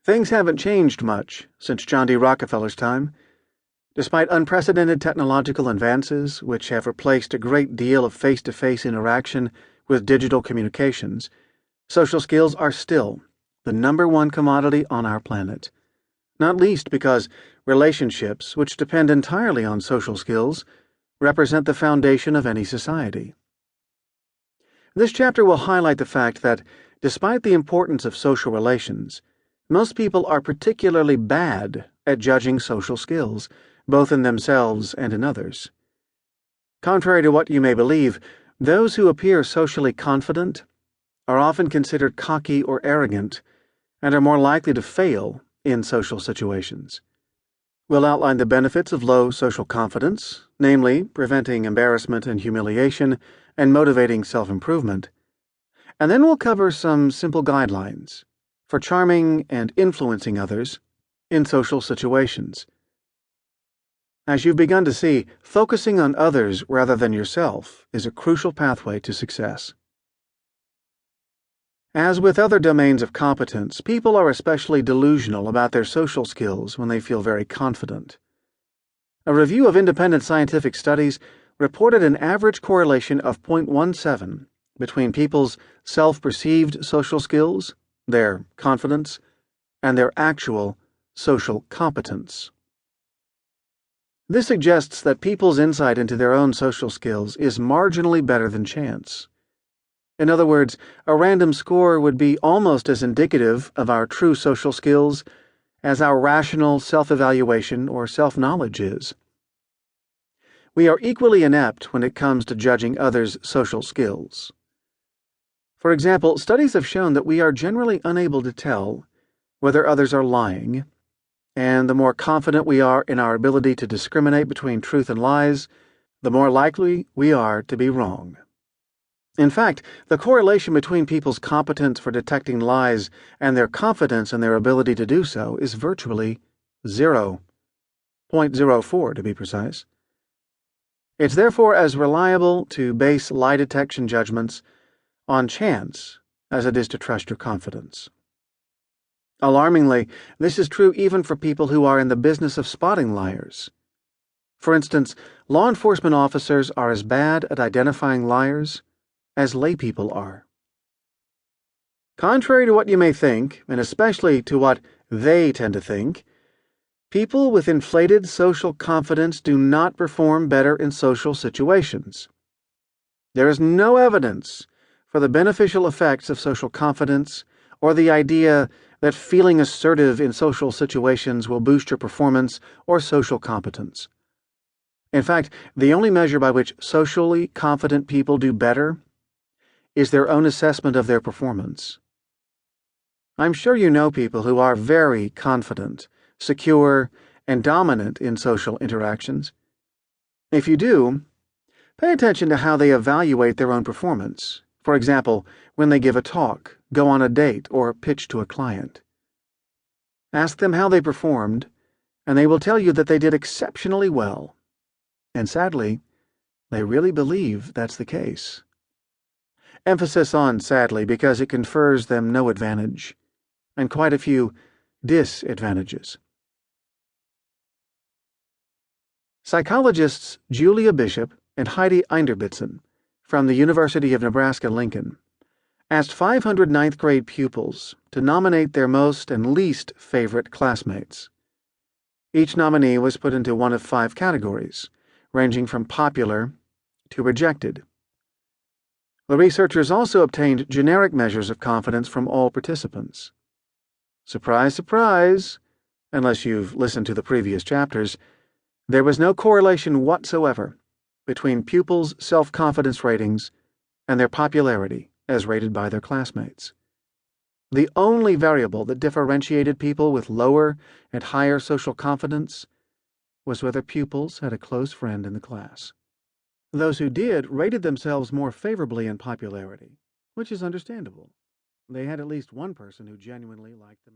Things haven't changed much since John D. Rockefeller's time. Despite unprecedented technological advances, which have replaced a great deal of face-to-face interaction with digital communications, social skills are still the #1 commodity on our planet. Not least because relationships, which depend entirely on social skills, represent the foundation of any society. This chapter will highlight the fact that, despite the importance of social relations, most people are particularly bad at judging social skills, both in themselves and in others. Contrary to what you may believe, those who appear socially confident are often considered cocky or arrogant and are more likely to fail in social situations. We'll outline the benefits of low social confidence, namely preventing embarrassment and humiliation and motivating self-improvement. And then we'll cover some simple guidelines for charming and influencing others in social situations. As you've begun to see, focusing on others rather than yourself is a crucial pathway to success. As with other domains of competence, people are especially delusional about their social skills when they feel very confident. A review of independent scientific studies reported an average correlation of 0.17 between people's self-perceived social skills, their confidence, and their actual social competence. This suggests that people's insight into their own social skills is marginally better than chance. In other words, a random score would be almost as indicative of our true social skills as our rational self-evaluation or self-knowledge is. We are equally inept when it comes to judging others' social skills. For example, studies have shown that we are generally unable to tell whether others are lying, and the more confident we are in our ability to discriminate between truth and lies, the more likely we are to be wrong. In fact, the correlation between people's competence for detecting lies and their confidence in their ability to do so is virtually 0.04 to be precise. It's therefore as reliable to base lie detection judgments on chance as it is to trust your confidence. Alarmingly, this is true even for people who are in the business of spotting liars. For instance, law enforcement officers are as bad at identifying liars as laypeople are. Contrary to what you may think, and especially to what they tend to think, people with inflated social confidence do not perform better in social situations. There is no evidence for the beneficial effects of social confidence or the idea that feeling assertive in social situations will boost your performance or social competence. In fact, the only measure by which socially confident people do better is their own assessment of their performance. I'm sure you know people who are very confident, secure, and dominant in social interactions. If you do, pay attention to how they evaluate their own performance. For example, when they give a talk, go on a date, or pitch to a client. Ask them how they performed, and they will tell you that they did exceptionally well. And sadly, they really believe that's the case. Emphasis on sadly because it confers them no advantage, and quite a few disadvantages. Psychologists Julia Bishop and Heidi Einderbitzen from the University of Nebraska-Lincoln asked 500 ninth grade pupils to nominate their most and least favorite classmates. Each nominee was put into one of 5 categories, ranging from popular to rejected. The researchers also obtained generic measures of confidence from all participants. Surprise, surprise, unless you've listened to the previous chapters, there was no correlation whatsoever between pupils' self-confidence ratings and their popularity as rated by their classmates. The only variable that differentiated people with lower and higher social confidence was whether pupils had a close friend in the class. Those who did rated themselves more favorably in popularity, which is understandable. They had at least one person who genuinely liked them.